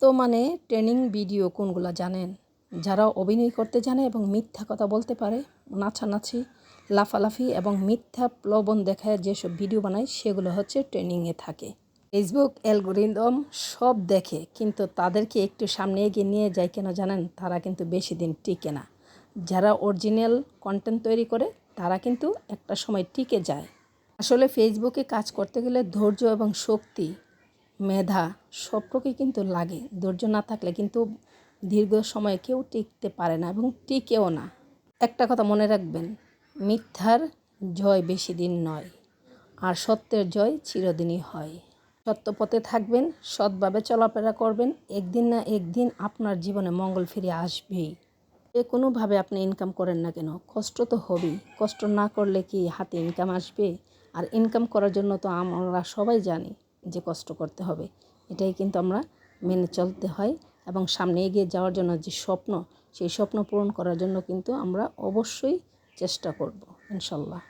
তো মানে training video কোনগুলো জানেন? যারা অভিনয় করতে জানে এবং মিথ্যা কথা বলতে পারে, নাচানাচি, লাফালাফি এবং মিথ্যা প্রলোভন দেখায় যেসব ভিডিও বানায় সেগুলো হচ্ছে ট্রেনিংয়ে থাকে। ফেসবুক অ্যালগরিদম সব দেখে, কিন্তু তাদেরকে একটু সামনে এগিয়ে নিয়ে যায় কেন জানেন? তারা কিন্তু বেশি দিন টিকে না। যারা অরিজিনাল কন্টেন্ট তৈরি করে তারা কিন্তু একটা সময় টিকে যায়। আসলে ফেসবুকে কাজ করতে গেলে ধৈর্য এবং শক্তি, মেধা সবটুকুই কিন্তু লাগে। ধৈর্য না থাকলে কিন্তু দীর্ঘ সময় কেউ টিকতে পারে না এবং টিকেও না। একটা কথা মনে রাখবেন, মিথ্যার জয় বেশি দিন নয়, আর সত্যের জয় চিরদিনই হয়। সত্য পথে থাকবেন, সৎভাবে চলাফেরা করবেন, একদিন না একদিন আপনার জীবনে মঙ্গল ফিরে আসবেই। কোনোভাবে আপনি ইনকাম করেন না কেন, কষ্ট তো হবেই। কষ্ট না করলে কি হাতে ইনকাম আসবে? আর ইনকাম করার জন্য তো আমরা সবাই জানি যে কষ্ট করতে হবে। এটাই কিন্তু আমরা মেনে চলতে হয় এবং সামনে এগিয়ে যাওয়ার জন্য যে স্বপ্ন, সেই স্বপ্ন পূরণ করার জন্য কিন্তু আমরা অবশ্যই চেষ্টা করব ইনশাল্লাহ।